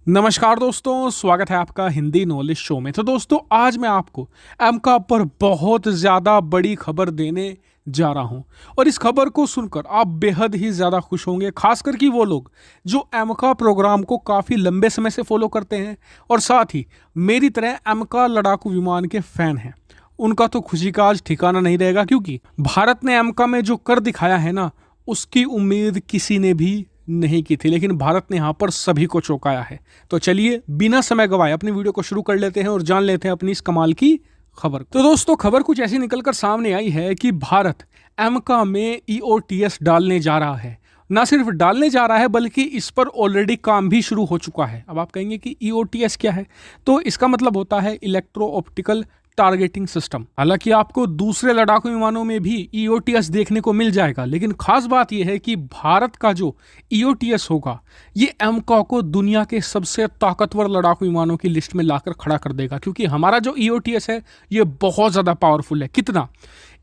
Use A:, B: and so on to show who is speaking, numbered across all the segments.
A: नमस्कार दोस्तों, स्वागत है आपका हिंदी नॉलेज शो में। तो दोस्तों, आज मैं आपको एमका पर बहुत ज़्यादा बड़ी खबर देने जा रहा हूं और इस खबर को सुनकर आप बेहद ही ज़्यादा खुश होंगे, खासकर कि वो लोग जो एमका प्रोग्राम को काफ़ी लंबे समय से फॉलो करते हैं और साथ ही मेरी तरह एमका लड़ाकू विमान के फ़ैन हैं। उनका तो खुशी का आज ठिकाना नहीं रहेगा, क्योंकि भारत ने एमका में जो कर दिखाया है ना, उसकी उम्मीद किसी ने भी नहीं की थी, लेकिन भारत ने यहाँ पर सभी को चौंकाया है। तो चलिए बिना समय गवाए अपनी वीडियो को शुरू कर लेते हैं और जान लेते हैं अपनी इस कमाल की खबर। तो दोस्तों, खबर कुछ ऐसी निकलकर सामने आई है कि भारत एमका में EOTS डालने जा रहा है। ना सिर्फ डालने जा रहा है, बल्कि इस पर ऑलरेडी काम भी शुरू हो चुका है। अब आप कहेंगे कि EOTS क्या है, तो इसका मतलब होता है इलेक्ट्रो ऑप्टिकल टारगेटिंग सिस्टम। हालांकि आपको दूसरे लड़ाकू विमानों में भी EOTS देखने को मिल जाएगा, लेकिन खास बात यह है कि भारत का जो EOTS होगा, ये एमका को दुनिया के सबसे ताकतवर लड़ाकू विमानों की लिस्ट में लाकर खड़ा कर देगा, क्योंकि हमारा जो EOTS है ये बहुत ज़्यादा पावरफुल है। कितना?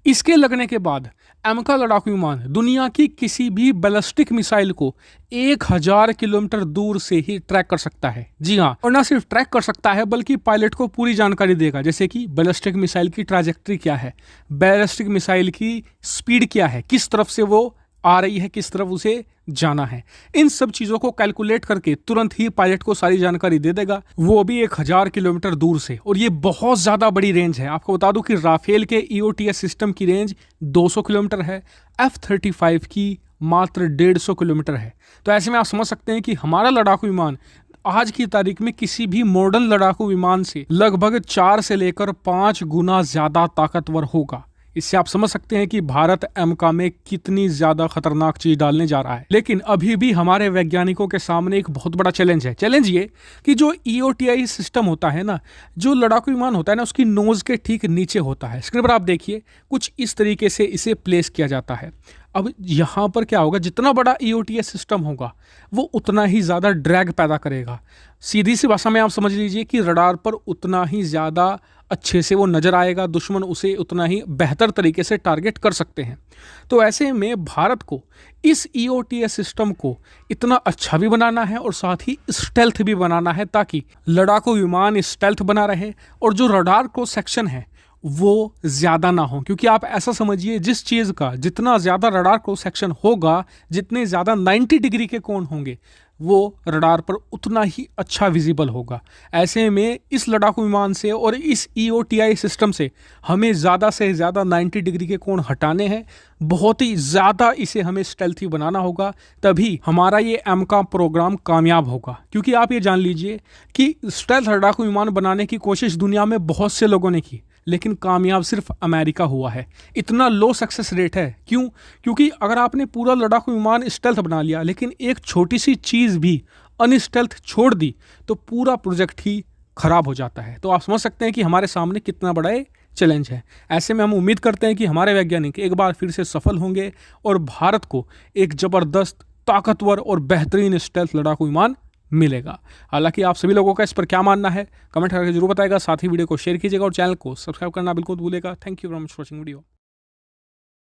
A: इसके लगने के बाद एमका लड़ाकू विमान दुनिया की किसी भी बैलिस्टिक मिसाइल को 1000 किलोमीटर दूर से ही ट्रैक कर सकता है। जी हाँ, और ना सिर्फ ट्रैक कर सकता है, बल्कि पायलट को पूरी जानकारी देगा, जैसे कि बैलिस्टिक मिसाइल की ट्रैजेक्टरी क्या है, बैलिस्टिक मिसाइल की स्पीड क्या है, किस तरफ से वो आ रही है, किस तरफ उसे जाना है। इन सब चीज़ों को कैलकुलेट करके तुरंत ही पायलट को सारी जानकारी दे देगा, वो भी 1000 किलोमीटर दूर से। और ये बहुत ज़्यादा बड़ी रेंज है। आपको बता दूं कि राफेल के EOTS सिस्टम की रेंज 200 किलोमीटर है, F-35 की मात्र 150 किलोमीटर है। तो ऐसे में आप समझ सकते हैं कि हमारा लड़ाकू विमान आज की तारीख में किसी भी मॉडर्न लड़ाकू विमान से लगभग 4 से लेकर 5 गुना ज़्यादा ताकतवर होगा। इससे आप समझ सकते हैं कि भारत एमका में कितनी ज्यादा खतरनाक चीज डालने जा रहा है। लेकिन अभी भी हमारे वैज्ञानिकों के सामने एक बहुत बड़ा चैलेंज है। चैलेंज ये कि जो EOTI सिस्टम होता है ना, जो लड़ाकू विमान होता है ना, उसकी नोज के ठीक नीचे होता है। स्क्रीन पर आप देखिए, कुछ इस तरीके से इसे प्लेस किया जाता है। अब यहाँ पर क्या होगा, जितना बड़ा EOTS सिस्टम होगा वो उतना ही ज़्यादा ड्रैग पैदा करेगा। सीधी सी भाषा में आप समझ लीजिए कि रडार पर उतना ही ज़्यादा अच्छे से वो नज़र आएगा, दुश्मन उसे उतना ही बेहतर तरीके से टारगेट कर सकते हैं। तो ऐसे में भारत को इस EOTS सिस्टम को इतना अच्छा भी बनाना है और साथ ही स्टेल्थ भी बनाना है, ताकि लड़ाकू विमान स्टेल्थ बना रहे और जो रडार क्रॉस सेक्शन है वो ज़्यादा ना हो। क्योंकि आप ऐसा समझिए, जिस चीज़ का जितना ज़्यादा रडार क्रॉस सेक्शन होगा, जितने ज़्यादा 90 डिग्री के कोण होंगे, वो रडार पर उतना ही अच्छा विजिबल होगा। ऐसे में इस लड़ाकू विमान से और इस EOTI सिस्टम से हमें ज़्यादा से ज़्यादा 90 डिग्री के कोण हटाने हैं। बहुत ही ज़्यादा इसे हमें स्टेल्थी बनाना होगा, तभी हमारा ये एमका प्रोग्राम कामयाब होगा। क्योंकि आप ये जान लीजिए कि स्टेल्थ लड़ाकू विमान बनाने की कोशिश दुनिया में बहुत से लोगों ने की, लेकिन कामयाब सिर्फ अमेरिका हुआ है। इतना लो सक्सेस रेट है। क्यों? क्योंकि अगर आपने पूरा लड़ाकू विमान स्टेल्थ बना लिया, लेकिन एक छोटी सी चीज़ भी अनस्टेल्थ छोड़ दी, तो पूरा प्रोजेक्ट ही खराब हो जाता है। तो आप समझ सकते हैं कि हमारे सामने कितना बड़ा चैलेंज है। ऐसे में हम उम्मीद करते हैं कि हमारे वैज्ञानिक एक बार फिर से सफल होंगे और भारत को एक ज़बरदस्त, ताकतवर और बेहतरीन स्टेल्थ लड़ाकू विमान मिलेगा। हालांकि आप सभी लोगों का इस पर क्या मानना है, कमेंट करके जरूर बताएगा। साथ ही वीडियो को शेयर कीजिएगा और चैनल को सब्सक्राइब करना बिल्कुल भूलेगा। Thank you very much for watching video.